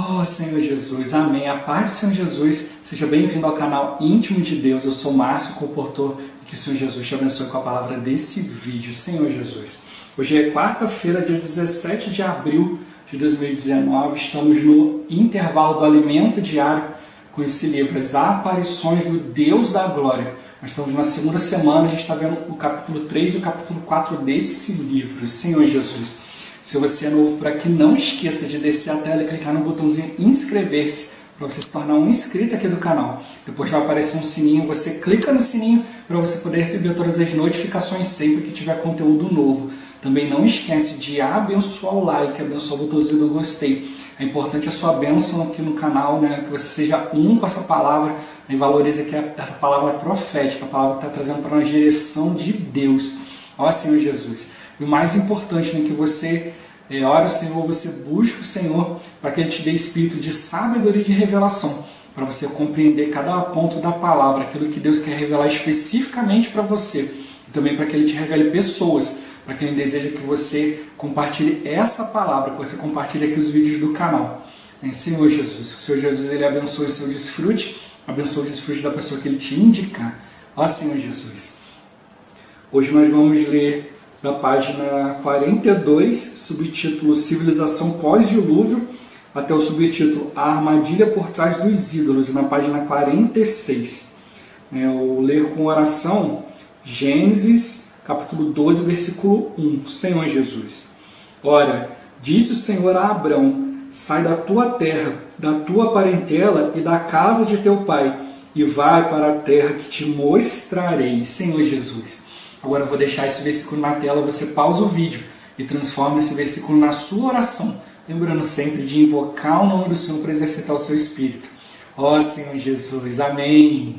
Oh, Senhor Jesus, amém. A paz do Senhor Jesus, seja bem-vindo ao canal Íntimo de Deus. Eu sou Márcio, comportor, e que o Senhor Jesus te abençoe com a palavra desse vídeo. Senhor Jesus, hoje é quarta-feira, dia 17 de abril de 2019. Estamos no intervalo do alimento diário com esse livro, As Aparições do Deus da Glória. Nós estamos na segunda semana, a gente está vendo o capítulo 3 e o capítulo 4 desse livro. Senhor Jesus, se você é novo por aqui, não esqueça de descer a tela e clicar no botãozinho inscrever-se para você se tornar um inscrito aqui do canal. Depois vai aparecer um sininho, você clica no sininho para você poder receber todas as notificações sempre que tiver conteúdo novo. Também não esquece de abençoar o like, abençoar o botãozinho do gostei. É importante a sua bênção aqui no canal, né? Que você seja um com essa palavra e valorize aqui essa palavra profética, a palavra que está trazendo para nós a direção de Deus. Ó Senhor Jesus. E o mais importante é que você ore ao Senhor, você busque o Senhor para que Ele te dê espírito de sabedoria e de revelação, para você compreender cada ponto da palavra, aquilo que Deus quer revelar especificamente para você, e também para que Ele te revele pessoas, para que Ele deseja que você compartilhe essa palavra, que você compartilhe aqui os vídeos do canal. Senhor Jesus, que o Senhor Jesus Ele abençoe o seu desfrute, abençoe o desfrute da pessoa que Ele te indicar. Ó Senhor Jesus. Hoje nós vamos ler da página 42, subtítulo Civilização pós-dilúvio, até o subtítulo A Armadilha por Trás dos Ídolos, na página 46. Eu ler com oração Gênesis, capítulo 12, versículo 1. Senhor Jesus. Ora, disse o Senhor a Abrão, sai da tua terra, da tua parentela e da casa de teu pai, e vai para a terra que te mostrarei. Senhor Jesus. Agora eu vou deixar esse versículo na tela, você pausa o vídeo e transforma esse versículo na sua oração, lembrando sempre de invocar o nome do Senhor para exercitar o seu espírito. Ó Senhor Jesus, amém.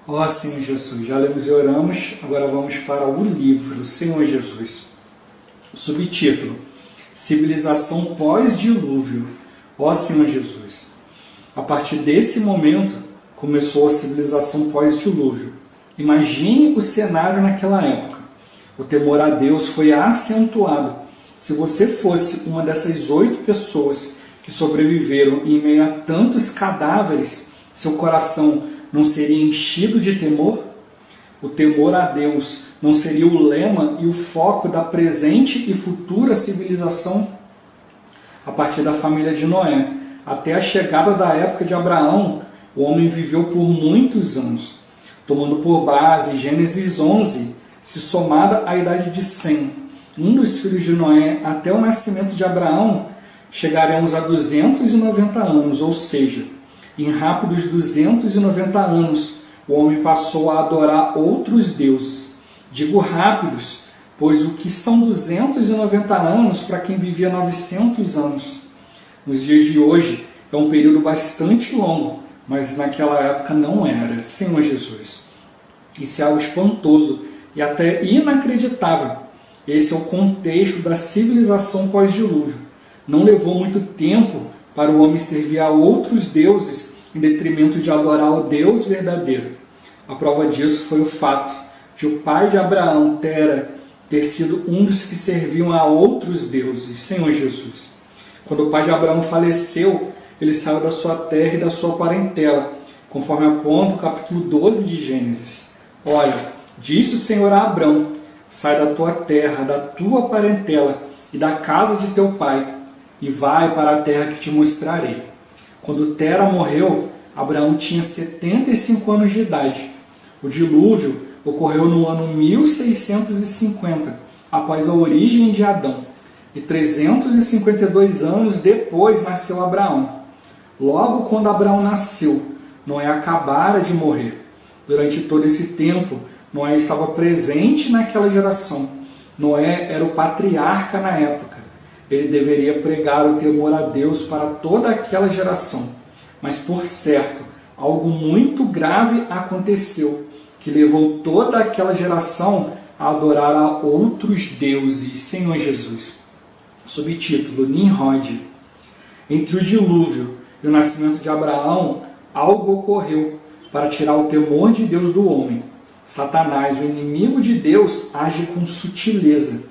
Ó Senhor Jesus, já lemos e oramos, agora vamos para o livro, Senhor Jesus. O subtítulo, Civilização pós-dilúvio. Ó Senhor Jesus, a partir desse momento começou a civilização pós-dilúvio. Imagine o cenário naquela época. O temor a Deus foi acentuado. Se você fosse uma dessas 8 pessoas que sobreviveram em meio a tantos cadáveres, seu coração não seria enchido de temor? O temor a Deus não seria o lema e o foco da presente e futura civilização? A partir da família de Noé até a chegada da época de Abraão, o homem viveu por muitos anos, tomando por base Gênesis 11, se somada à idade de 100, um dos filhos de Noé, até o nascimento de Abraão, chegaremos a 290 anos, ou seja, em rápidos 290 anos, o homem passou a adorar outros deuses. Digo rápidos, pois o que são 290 anos para quem vivia 900 anos? Nos dias de hoje, é um período bastante longo, mas naquela época não era. Senhor Jesus. Isso é algo espantoso e até inacreditável. Esse é o contexto da civilização pós-dilúvio. Não levou muito tempo para o homem servir a outros deuses em detrimento de adorar o Deus verdadeiro. A prova disso foi o fato de o pai de Abraão, Tera, ter sido um dos que serviam a outros deuses. Senhor Jesus. Quando o pai de Abraão faleceu, ele saiu da sua terra e da sua parentela, conforme aponta o capítulo 12 de Gênesis. Olha, disse o Senhor a Abrão, sai da tua terra, da tua parentela e da casa de teu pai, e vai para a terra que te mostrarei. Quando Tera morreu, Abraão tinha 75 anos de idade. O dilúvio ocorreu no ano 1650, após a origem de Adão, e 352 anos depois nasceu Abraão. Logo quando Abraão nasceu, Noé acabara de morrer. Durante todo esse tempo, Noé estava presente naquela geração. Noé era o patriarca na época. Ele deveria pregar o temor a Deus para toda aquela geração. Mas, por certo, algo muito grave aconteceu, que levou toda aquela geração a adorar a outros deuses. Senhor Jesus. Subtítulo, Nimrod. Entre o dilúvio e o nascimento de Abraão, algo ocorreu para tirar o temor de Deus do homem. Satanás, o inimigo de Deus, age com sutileza.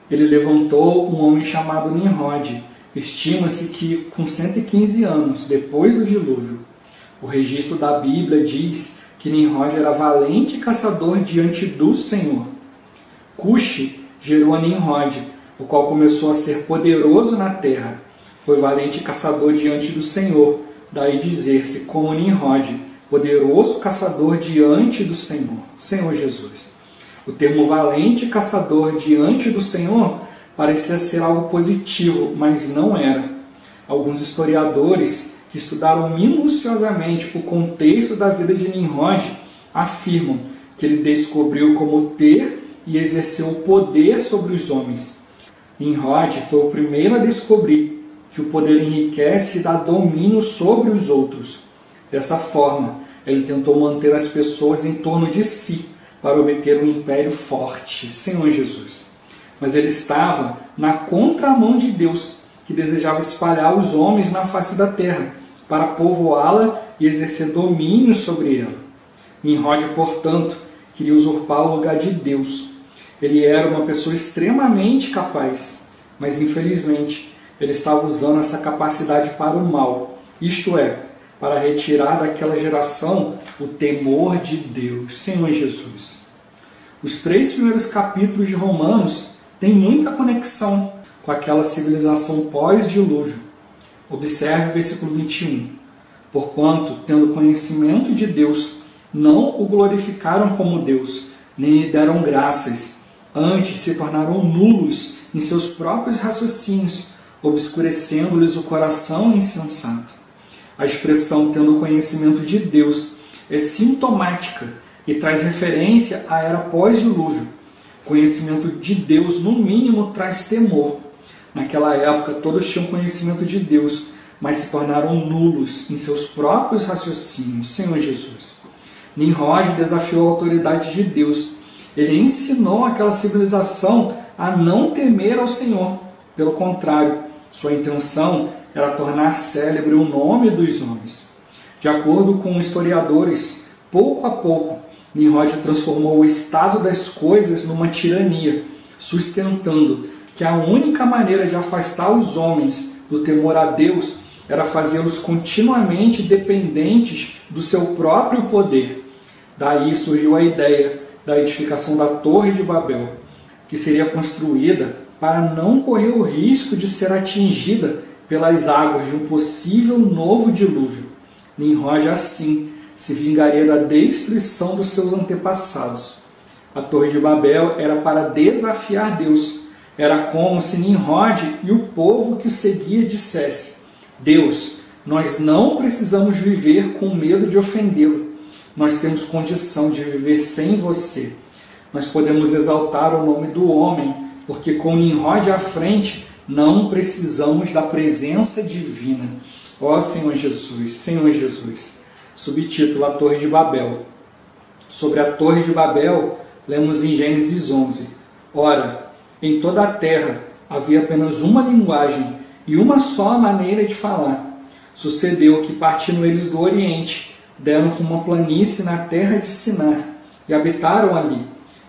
ele levantou um homem chamado Nimrod. Estima-se que com 115 anos depois do dilúvio. O registro da Bíblia diz que Nimrod era valente caçador diante do Senhor. Cuxi gerou a Nimrod, o qual começou a ser poderoso na terra. Foi valente caçador diante do Senhor, daí dizer-se como Nimrod, poderoso caçador diante do Senhor, Senhor Jesus. O termo valente caçador diante do Senhor parecia ser algo positivo, mas não era. Alguns historiadores que estudaram minuciosamente o contexto da vida de Nimrod afirmam que ele descobriu como ter e exerceu o poder sobre os homens. Nimrod foi o primeiro a descobrir que o poder enriquece e dá domínio sobre os outros. Dessa forma, ele tentou manter as pessoas em torno de si para obter um império forte, Senhor Jesus. Mas ele estava na contramão de Deus, que desejava espalhar os homens na face da terra, para povoá-la e exercer domínio sobre ela. Nimrod, portanto, queria usurpar o lugar de Deus. Ele era uma pessoa extremamente capaz, mas infelizmente ele estava usando essa capacidade para o mal, isto é, para retirar daquela geração o temor de Deus, Senhor Jesus. Os 3 primeiros capítulos de Romanos têm muita conexão com aquela civilização pós-dilúvio. Observe o versículo 21. Porquanto, tendo conhecimento de Deus, não o glorificaram como Deus, nem lhe deram graças, antes se tornaram nulos em seus próprios raciocínios, obscurecendo-lhes o coração insensato. A expressão tendo conhecimento de Deus é sintomática e traz referência à era pós-dilúvio. Conhecimento de Deus, no mínimo, traz temor. Naquela época, todos tinham conhecimento de Deus, mas se tornaram nulos em seus próprios raciocínios. Senhor Jesus. Nimrod desafiou a autoridade de Deus. Ele ensinou aquela civilização a não temer ao Senhor. Pelo contrário, sua intenção era tornar célebre o nome dos homens. De acordo com historiadores, pouco a pouco, Nimrod transformou o estado das coisas numa tirania, sustentando que a única maneira de afastar os homens do temor a Deus era fazê-los continuamente dependentes do seu próprio poder. Daí surgiu a ideia da edificação da Torre de Babel, que seria construída para não correr o risco de ser atingida pelas águas de um possível novo dilúvio. Nimrod, assim, se vingaria da destruição dos seus antepassados. A Torre de Babel era para desafiar Deus. Era como se Nimrod e o povo que o seguia dissesse: Deus, nós não precisamos viver com medo de ofendê-lo. Nós temos condição de viver sem você. Nós podemos exaltar o nome do homem, porque com Nimrod à frente, não precisamos da presença divina. Ó Senhor Jesus, Senhor Jesus. Subtítulo: A Torre de Babel. Sobre a Torre de Babel, lemos em Gênesis 11. Ora, em toda a terra havia apenas uma linguagem e uma só maneira de falar. Sucedeu que, partindo eles do Oriente, deram com uma planície na terra de Sinar, e habitaram ali,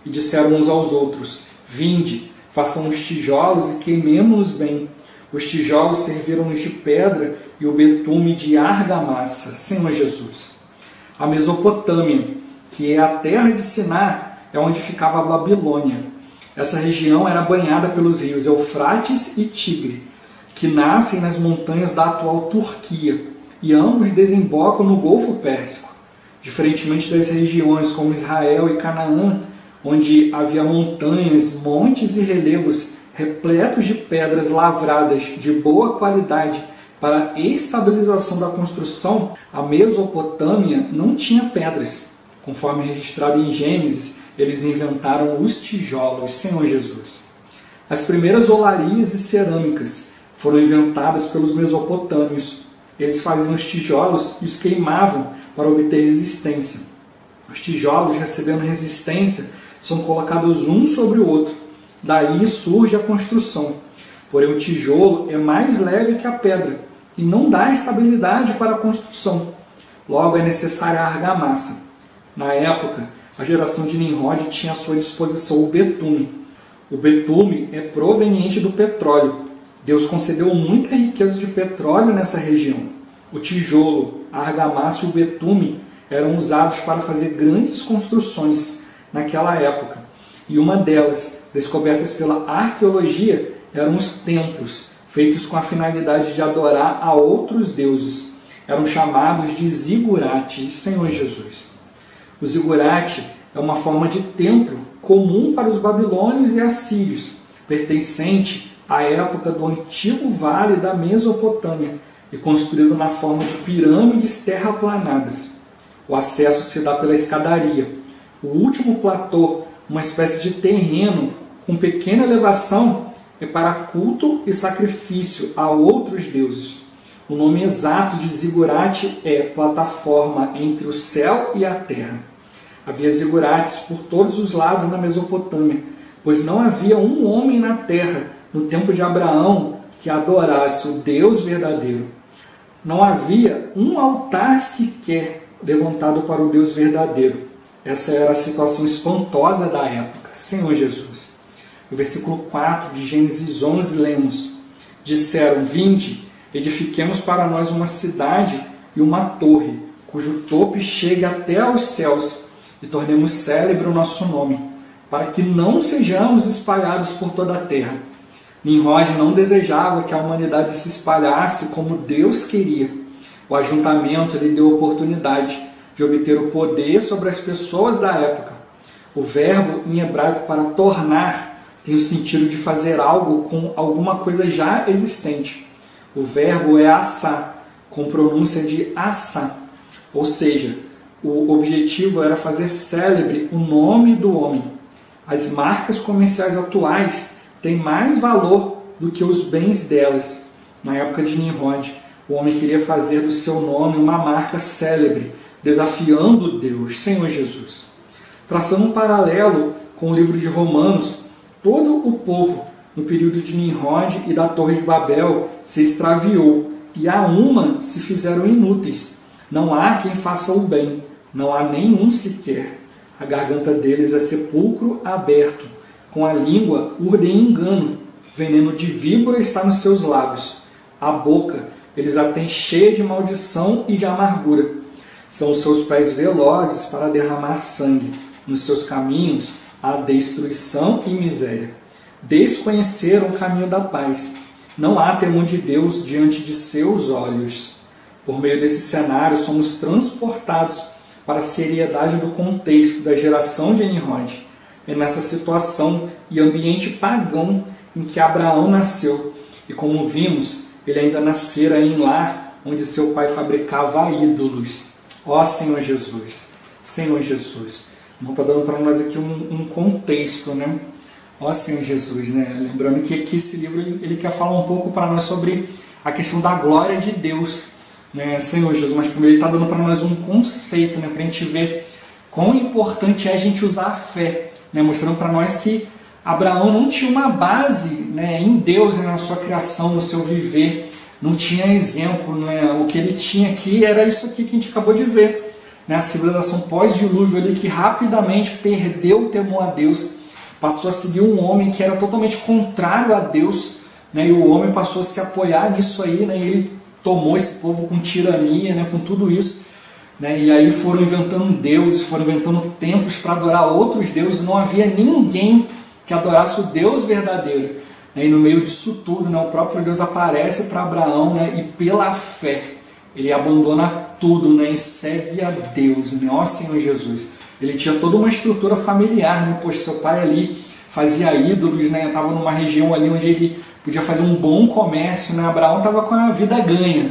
e disseram uns aos outros: Vinde, façamos tijolos e queimemo-los bem. Os tijolos serviram-nos de pedra e o betume de argamassa. Senhor Jesus. A Mesopotâmia, que é a terra de Sinar, é onde ficava a Babilônia. Essa região era banhada pelos rios Eufrates e Tigre, que nascem nas montanhas da atual Turquia, e ambos desembocam no Golfo Pérsico. Diferentemente das regiões como Israel e Canaã, onde havia montanhas, montes e relevos repletos de pedras lavradas de boa qualidade para a estabilização da construção, a Mesopotâmia não tinha pedras. Conforme registrado em Gênesis, eles inventaram os tijolos, Senhor Jesus. As primeiras olarias e cerâmicas foram inventadas pelos mesopotâmios. Eles faziam os tijolos e os queimavam para obter resistência. Os tijolos, recebendo resistência, são colocados um sobre o outro. Daí surge a construção. Porém, o tijolo é mais leve que a pedra e não dá estabilidade para a construção. Logo, é necessária a argamassa. Na época, a geração de Nimrod tinha à sua disposição o betume. O betume é proveniente do petróleo. Deus concedeu muita riqueza de petróleo nessa região. O tijolo, a argamassa e o betume eram usados para fazer grandes construções naquela época. E uma delas, descobertas pela arqueologia, eram os templos, feitos com a finalidade de adorar a outros deuses. Eram chamados de zigurates, Senhor Jesus. O zigurate é uma forma de templo comum para os babilônios e assírios, pertencente à época do antigo vale da Mesopotâmia e construído na forma de pirâmides terraplanadas. O acesso se dá pela escadaria. O último platô, uma espécie de terreno com pequena elevação, é para culto e sacrifício a outros deuses. O nome exato de zigurate é plataforma entre o céu e a terra. Havia zigurates por todos os lados na Mesopotâmia, pois não havia um homem na terra, no tempo de Abraão, que adorasse o Deus verdadeiro. Não havia um altar sequer levantado para o Deus verdadeiro. Essa era a situação espantosa da época. Senhor Jesus. No versículo 4 de Gênesis 11 lemos: disseram, vinde, edifiquemos para nós uma cidade e uma torre, cujo topo chegue até aos céus, e tornemos célebre o nosso nome, para que não sejamos espalhados por toda a terra. Nimrod não desejava que a humanidade se espalhasse como Deus queria. O ajuntamento lhe deu oportunidade de obter o poder sobre as pessoas da época. O verbo em hebraico para tornar tem o sentido de fazer algo com alguma coisa já existente. O verbo é assá, com pronúncia de assá. Ou seja, o objetivo era fazer célebre o nome do homem. As marcas comerciais atuais têm mais valor do que os bens delas. Na época de Nimrod, o homem queria fazer do seu nome uma marca célebre, desafiando Deus, Senhor Jesus. Traçando um paralelo com o livro de Romanos, todo o povo, no período de Nimrod e da Torre de Babel, se extraviou, e a uma se fizeram inúteis. Não há quem faça o bem, não há nenhum sequer. A garganta deles é sepulcro aberto, com a língua urdem engano, veneno de víbora está nos seus lábios. A boca eles a têm cheia de maldição e de amargura. São os seus pés velozes para derramar sangue. Nos seus caminhos há destruição e miséria. Desconheceram o caminho da paz. Não há temor de Deus diante de seus olhos. Por meio desse cenário, somos transportados para a seriedade do contexto da geração de Nimrod. É nessa situação e ambiente pagão em que Abraão nasceu. E como vimos, ele ainda nascera em lar onde seu pai fabricava ídolos. Ó Senhor Jesus, Senhor Jesus. Não está dando para nós aqui um contexto, né? Ó Senhor Jesus, né? Lembrando que aqui esse livro ele quer falar um pouco para nós sobre a questão da glória de Deus, né? Senhor Jesus, mas primeiro ele está dando para nós um conceito, né? Para a gente ver quão importante é a gente usar a fé, né? Mostrando para nós que Abraão não tinha uma base, né, em Deus, né, na sua criação, no seu viver, não tinha exemplo, né? O que ele tinha aqui era isso aqui que a gente acabou de ver, né? A civilização pós-dilúvio ali que rapidamente perdeu o temor a Deus, passou a seguir um homem que era totalmente contrário a Deus, né? E o homem passou a se apoiar nisso aí, né? E ele tomou esse povo com tirania, né? Com tudo isso, né? E aí foram inventando deuses, foram inventando templos para adorar outros deuses, não havia ninguém que adorasse o Deus verdadeiro. E no meio disso tudo, né, o próprio Deus aparece para Abraão, né, e pela fé ele abandona tudo, né, e segue a Deus. Né? Ó Senhor Jesus, ele tinha toda uma estrutura familiar, né, pois seu pai ali fazia ídolos, né, estava numa região ali onde ele podia fazer um bom comércio. Né? Abraão estava com a vida ganha,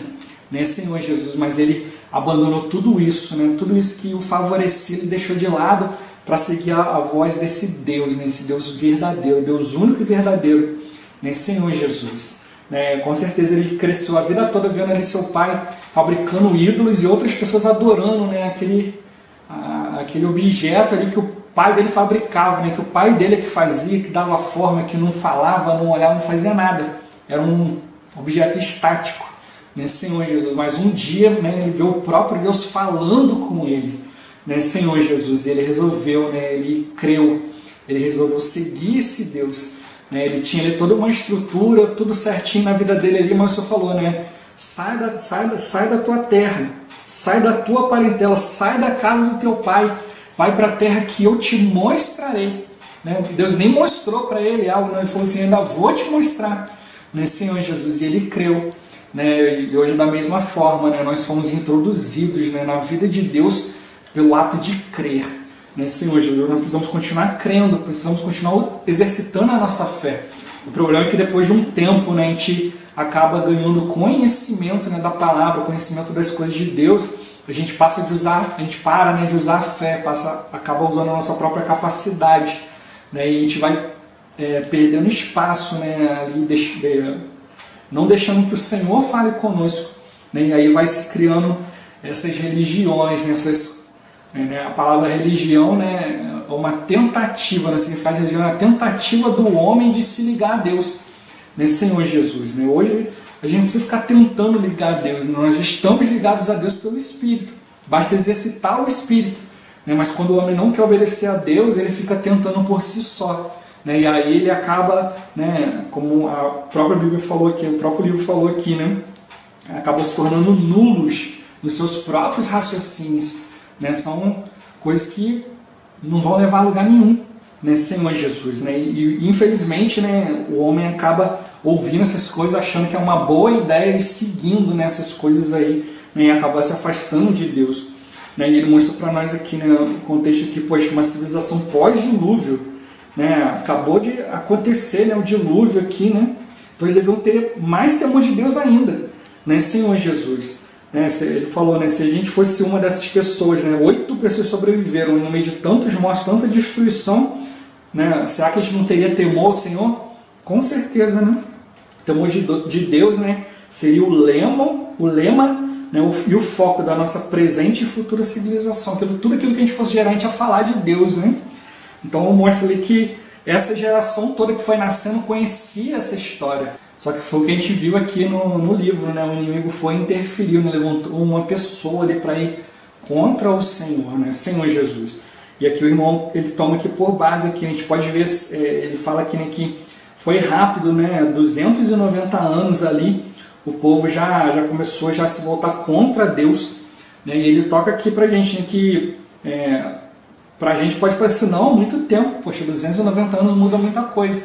né, Senhor Jesus, mas ele abandonou tudo isso, né, tudo isso que o favorecia, ele deixou de lado para seguir a voz desse Deus, né? Esse Deus verdadeiro, Deus único e verdadeiro, né? Senhor Jesus. Né? Com certeza ele cresceu a vida toda vendo ali seu pai fabricando ídolos e outras pessoas adorando, né? aquele objeto ali que o pai dele fabricava, né? Que o pai dele é que fazia, que dava forma, que não falava, não olhava, não fazia nada. Era um objeto estático, né? Senhor Jesus. Mas um dia, né, ele vê o próprio Deus falando com ele, né, Senhor Jesus, ele resolveu, né, ele creu, ele resolveu seguir esse Deus. Né? Ele tinha ali toda uma estrutura, tudo certinho na vida dele ali, mas o Senhor falou, né? Sai da tua terra, sai da tua parentela, sai da casa do teu pai, vai para a terra que eu te mostrarei. Né? Deus nem mostrou para ele algo, não, ele falou assim, ainda vou te mostrar, né, Senhor Jesus, e ele creu. Né? E hoje da mesma forma, né, nós fomos introduzidos, né, na vida de Deus pelo ato de crer. Né, Senhor Jesus, nós precisamos continuar crendo, precisamos continuar exercitando a nossa fé. O problema é que depois de um tempo, né, a gente acaba ganhando conhecimento, né, da palavra, conhecimento das coisas de Deus, a gente para, né, de usar a fé, acaba usando a nossa própria capacidade, né, e a gente vai perdendo espaço, né, ali, não deixando que o Senhor fale conosco, né, e aí vai se criando essas religiões, né, a palavra religião, né, é uma tentativa, né, significado de religião é a tentativa do homem de se ligar a Deus, né, Senhor Jesus. Né, hoje a gente não precisa ficar tentando ligar a Deus, né, nós estamos ligados a Deus pelo Espírito, basta exercitar o Espírito, né, mas quando o homem não quer obedecer a Deus, ele fica tentando por si só. Né, e aí ele acaba, né, como a própria Bíblia falou aqui, o próprio livro falou aqui, né, acaba se tornando nulos nos seus próprios raciocínios. Né, são coisas que não vão levar a lugar nenhum, né, Senhor Jesus. Né, e infelizmente, né, o homem acaba ouvindo essas coisas, achando que é uma boa ideia e seguindo nessas coisas aí, né, e acaba se afastando de Deus. Né, e ele mostrou para nós aqui, né, no contexto aqui, poxa, uma civilização pós-dilúvio, né, acabou de acontecer, né, o dilúvio aqui, né, então eles deviam ter mais temor de Deus ainda, né, Senhor Jesus. Né, ele falou, né, se a gente fosse uma dessas pessoas, né, 8 pessoas sobreviveram no meio de tantos mortos, tanta destruição, né, será que a gente não teria temor ao Senhor? Com certeza, né? O temor de Deus, né, seria o lema, né, e o foco da nossa presente e futura civilização. Tudo aquilo que a gente fosse gerar, a gente ia falar de Deus, né? Então mostra ali que essa geração toda que foi nascendo conhecia essa história. Só que foi o que a gente viu aqui no livro, né? O inimigo foi interferir, né? Levantou uma pessoa ali para ir contra o Senhor, né? Senhor Jesus. E aqui o irmão, ele toma aqui por base, aqui, a gente pode ver, ele fala aqui, né, que foi rápido, né? 290 anos ali, o povo já começou a se voltar contra Deus, né? E ele toca aqui pra gente, né, que pra gente pode parecer, não, muito tempo, poxa, 290 anos muda muita coisa.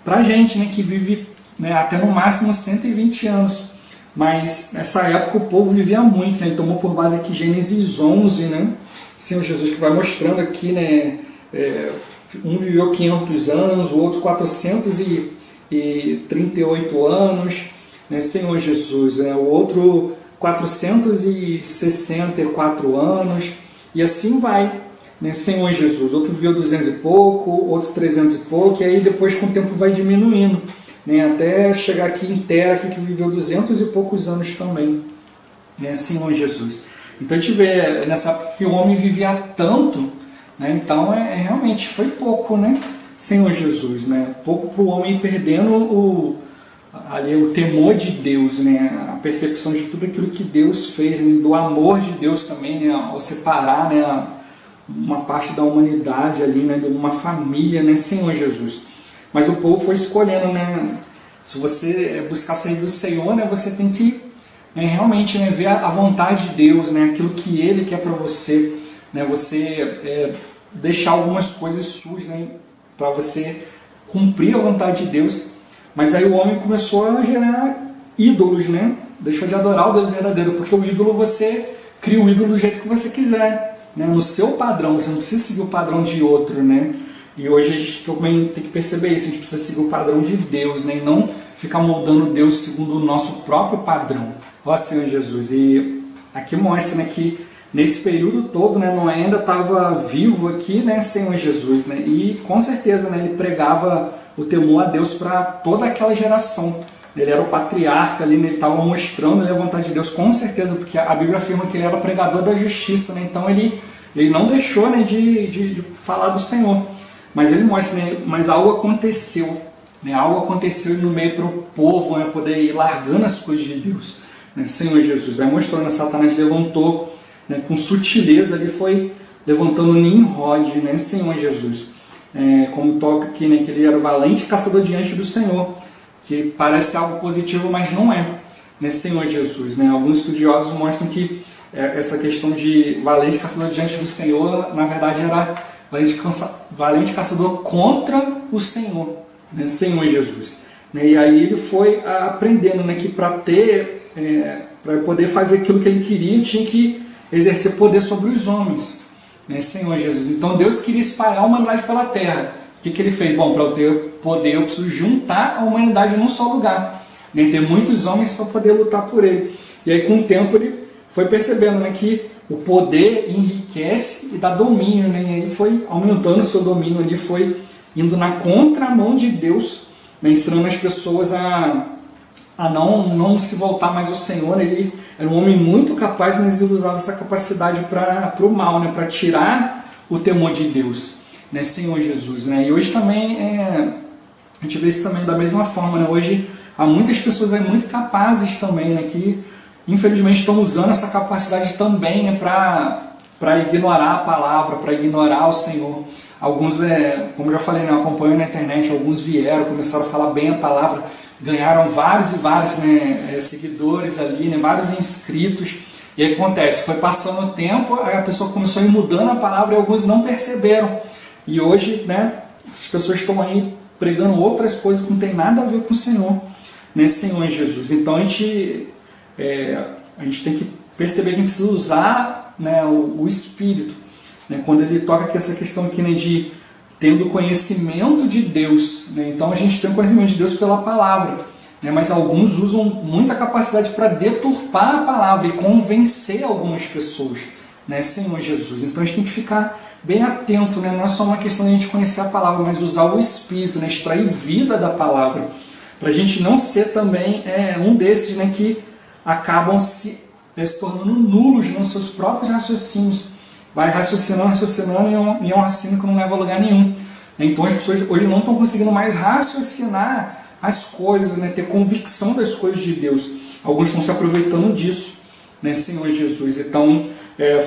Pra gente, né, que vive, né, até no máximo 120 anos, mas nessa época o povo vivia muito, né? Ele tomou por base aqui Gênesis 11, né? Senhor Jesus, que vai mostrando aqui, né, um viveu 500 anos, o outro 438 anos, né, Senhor Jesus, o outro 464 anos, e assim vai, né, Senhor Jesus. Outro viveu 200 e pouco, outro 300 e pouco, e aí depois com o tempo vai diminuindo, né, até chegar aqui em Tera, aqui, que viveu 200 e poucos anos também, né, Senhor Jesus. Então a gente vê nessa época que o homem vivia tanto, né, então realmente foi pouco, né, Senhor Jesus, né, pouco para o homem perdendo ali o temor de Deus, né, a percepção de tudo aquilo que Deus fez, né, do amor de Deus também, né, ao separar, né, uma parte da humanidade ali, né, de uma família, né, Senhor Jesus. Mas o povo foi escolhendo, né, se você buscar servir o Senhor, né, você tem que, né, realmente, né, ver a vontade de Deus, né, aquilo que Ele quer para você, né, você deixar algumas coisas suas, né, para você cumprir a vontade de Deus. Mas aí o homem começou a gerar ídolos, né, deixou de adorar o Deus verdadeiro, porque o ídolo, você cria o ídolo do jeito que você quiser, né, no seu padrão, você não precisa seguir o padrão de outro, né. E hoje a gente também tem que perceber isso, a gente precisa seguir o padrão de Deus, né, e não ficar moldando Deus segundo o nosso próprio padrão. Ó Senhor Jesus, e aqui mostra, né, que nesse período todo, né, Noé ainda estava vivo aqui, né, Senhor Jesus, né, e com certeza, né, ele pregava o temor a Deus para toda aquela geração. Ele era o patriarca ali, né, ele estava mostrando a vontade de Deus, com certeza, porque a Bíblia afirma que ele era o pregador da justiça, né, então ele não deixou, né, de falar do Senhor. Mas ele mostra, né, mas algo aconteceu, né, algo aconteceu no meio para o povo, né, poder ir largando as coisas de Deus, né, Senhor Jesus. Aí mostrou, né, Satanás levantou, né, com sutileza, ali foi levantando Nimrod, né, Senhor Jesus. como toca aqui, né, que ele era o valente caçador diante do Senhor, que parece algo positivo, mas não é, né, Senhor Jesus, né? Alguns estudiosos mostram que essa questão de valente caçador diante do Senhor, na verdade era valente caçador contra o Senhor, né, Senhor Jesus, né? E aí ele foi aprendendo, né, que para poder fazer aquilo que ele queria, tinha que exercer poder sobre os homens, né, Senhor Jesus. Então Deus queria espalhar a humanidade pela terra. O que ele fez? Bom, para eu ter poder, eu preciso juntar a humanidade num só lugar, né, ter muitos homens para poder lutar por ele. E aí, com o tempo, ele foi percebendo, né, que o poder enriquece e dá domínio, né, e aí foi aumentando o seu domínio ali, foi indo na contramão de Deus, né, ensinando as pessoas a não se voltar mais ao Senhor. Ele era um homem muito capaz, mas ele usava essa capacidade para o mal, né, para tirar o temor de Deus, né, Senhor Jesus, né? E hoje também a gente vê isso também da mesma forma, né? Hoje há muitas pessoas aí muito capazes também, né, que infelizmente estão usando essa capacidade também, né, para ignorar a palavra, para ignorar o Senhor. Alguns, como eu já falei, né, eu acompanho na internet, alguns vieram, começaram a falar bem a palavra, ganharam vários e vários, né, seguidores ali, né, vários inscritos. E aí o que acontece? Foi passando o tempo, aí a pessoa começou a ir mudando a palavra e alguns não perceberam. E hoje, né, as pessoas estão aí pregando outras coisas que não tem nada a ver com o Senhor, né, Senhor Jesus. Então a gente tem que perceber que a gente precisa usar, né, o Espírito, né, quando ele toca aqui essa questão aqui, né, de tendo conhecimento de Deus, né? Então a gente tem o conhecimento de Deus pela palavra, né, mas alguns usam muita capacidade para deturpar a palavra e convencer algumas pessoas, né, Senhor Jesus. Então a gente tem que ficar bem atento, né? Não é só uma questão de a gente conhecer a palavra, mas usar o Espírito, né, extrair vida da palavra, para a gente não ser também um desses, né, que acabam se tornando nulos nos seus próprios raciocínios. Vai raciocinando e é um raciocínio que não leva a lugar nenhum. Então as pessoas hoje não estão conseguindo mais raciocinar as coisas, né, ter convicção das coisas de Deus. Alguns estão se aproveitando disso, né, Senhor Jesus. Então,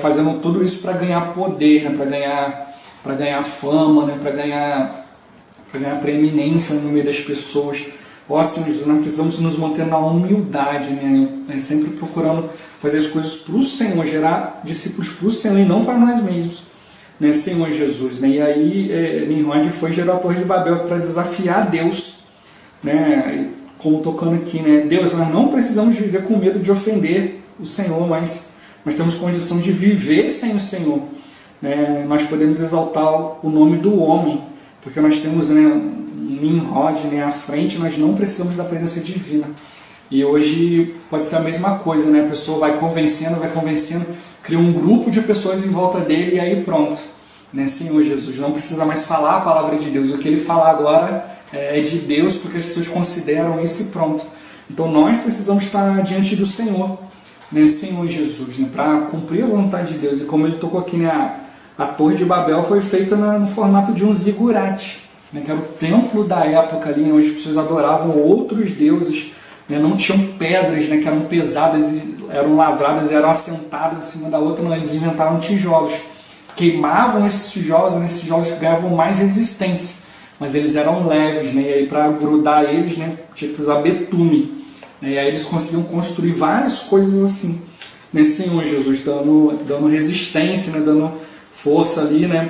fazendo tudo isso para ganhar poder, né, para ganhar fama, né, para ganhar preeminência no meio das pessoas. Ó Senhor Jesus, nós precisamos nos manter na humildade, né, sempre procurando fazer as coisas para o Senhor, gerar discípulos para o Senhor e não para nós mesmos, né, Senhor Jesus. Né? E aí Nimrod foi gerar a Torre de Babel para desafiar Deus, né, como tocando aqui, né, Deus, nós não precisamos viver com medo de ofender o Senhor, mas nós temos condição de viver sem o Senhor, né? Nós podemos exaltar o nome do homem, porque nós temos, né, Nimrod, né, à frente, nós não precisamos da presença divina. E hoje pode ser a mesma coisa, né? A pessoa vai convencendo, cria um grupo de pessoas em volta dele e aí pronto, né, Senhor Jesus, não precisa mais falar a palavra de Deus, o que ele falar agora é de Deus, porque as pessoas consideram isso e pronto. Então nós precisamos estar diante do Senhor, né, Senhor Jesus, né, para cumprir a vontade de Deus. E como ele tocou aqui, né, a Torre de Babel foi feita no formato de um zigurate, né, que era o templo da época ali, onde as pessoas adoravam outros deuses, né, não tinham pedras, né, que eram pesadas e eram lavradas e eram assentadas em cima da outra, não, eles inventaram tijolos, queimavam esses tijolos, e esses tijolos ganhavam mais resistência, mas eles eram leves, né, e aí para grudar eles, né, tinha que usar betume, né, e aí eles conseguiam construir várias coisas assim, né, Senhor Jesus, dando resistência, né, dando força ali, né,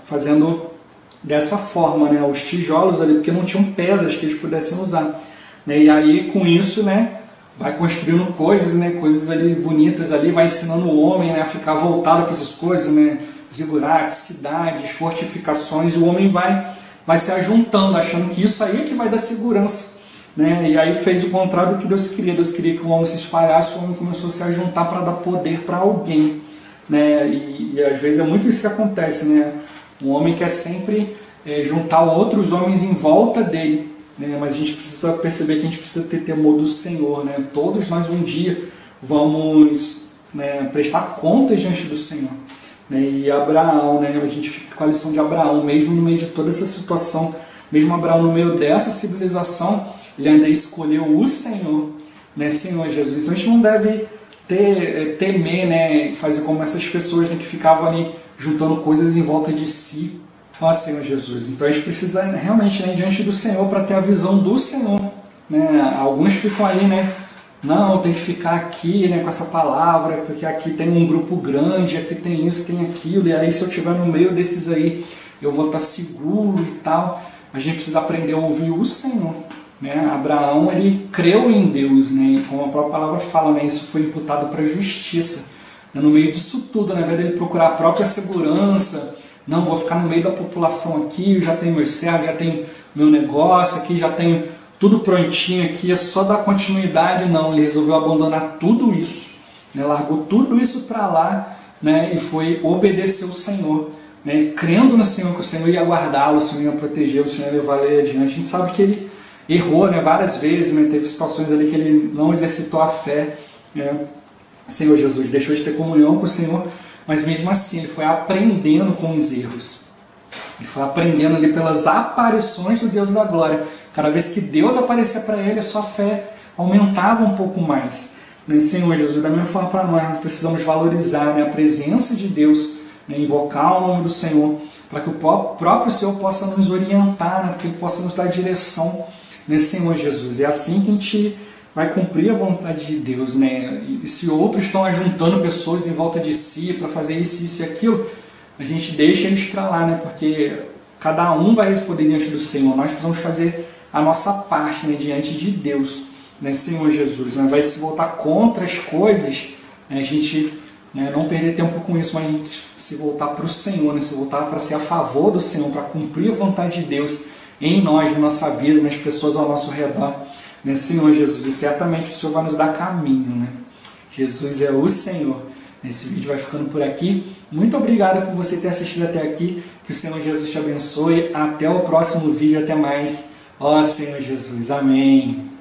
fazendo dessa forma, né, os tijolos ali, porque não tinham pedras que eles pudessem usar, né, e aí com isso, né, vai construindo coisas, né, coisas ali bonitas ali, vai ensinando o homem, né, a ficar voltado para essas coisas, né, zigurates, cidades, fortificações, e o homem vai se ajuntando, achando que isso aí é que vai dar segurança, né, e aí fez o contrário do que Deus queria. Deus queria que o homem se espalhasse, o homem começou a se ajuntar para dar poder para alguém, né, e às vezes é muito isso que acontece, né, o homem quer sempre juntar outros homens em volta dele, né, mas a gente precisa perceber que a gente precisa ter temor do Senhor, né, todos nós um dia vamos, né, prestar contas diante do Senhor, né, e Abraão, né, a gente fica com a lição de Abraão, mesmo no meio de toda essa situação, mesmo Abraão no meio dessa civilização, ele ainda escolheu o Senhor, né, Senhor Jesus. Então a gente não deve temer, né, fazer como essas pessoas, né, que ficavam ali juntando coisas em volta de si, Ó Senhor Jesus, então a gente precisa realmente, né, diante do Senhor para ter a visão do Senhor, né? Alguns ficam aí, né? Não, tem que ficar aqui, né, com essa palavra, porque aqui tem um grupo grande, aqui tem isso, tem aquilo, e aí se eu estiver no meio desses aí, eu vou estar seguro e tal. A gente precisa aprender a ouvir o Senhor, né? Abraão, ele creu em Deus, né? E como a própria palavra fala, né, isso foi imputado para a justiça. No meio disso tudo, ao invés dele procurar a própria segurança, não, vou ficar no meio da população aqui, eu já tenho meu servo, já tenho meu negócio aqui, já tenho tudo prontinho aqui, é só dar continuidade. Não, ele resolveu abandonar tudo isso, né? Largou tudo isso para lá, né? E foi obedecer o Senhor, né? Crendo no Senhor, que o Senhor ia guardá-lo, o Senhor ia proteger, o Senhor ia levar ele adiante. A gente sabe que ele errou, né, várias vezes, né? Teve situações ali que ele não exercitou a fé, né? Senhor Jesus deixou de ter comunhão com o Senhor, mas mesmo assim ele foi aprendendo com os erros. Ele foi aprendendo ali pelas aparições do Deus da glória. Cada vez que Deus aparecia para ele, a sua fé aumentava um pouco mais. Né? Senhor Jesus, da mesma forma para nós precisamos valorizar, né, a presença de Deus, né, invocar o nome do Senhor, para que o próprio Senhor possa nos orientar, né, para que Ele possa nos dar direção, né, Senhor Jesus. É assim que a gente vai cumprir a vontade de Deus, né? E se outros estão ajuntando pessoas em volta de si para fazer isso e aquilo, a gente deixa eles para lá, né? Porque cada um vai responder diante do Senhor. Nós precisamos fazer a nossa parte, né, diante de Deus, né, Senhor Jesus. Não vai se voltar contra as coisas, né, a gente, né, não perder tempo com isso, mas a gente se voltar para o Senhor, né, se voltar para ser a favor do Senhor, para cumprir a vontade de Deus em nós, na nossa vida, nas pessoas ao nosso redor, né, Senhor Jesus. E certamente o Senhor vai nos dar caminho, né? Jesus é o Senhor. Esse vídeo vai ficando por aqui. Muito obrigado por você ter assistido até aqui. Que o Senhor Jesus te abençoe. Até o próximo vídeo. Até mais. Ó Senhor Jesus. Amém.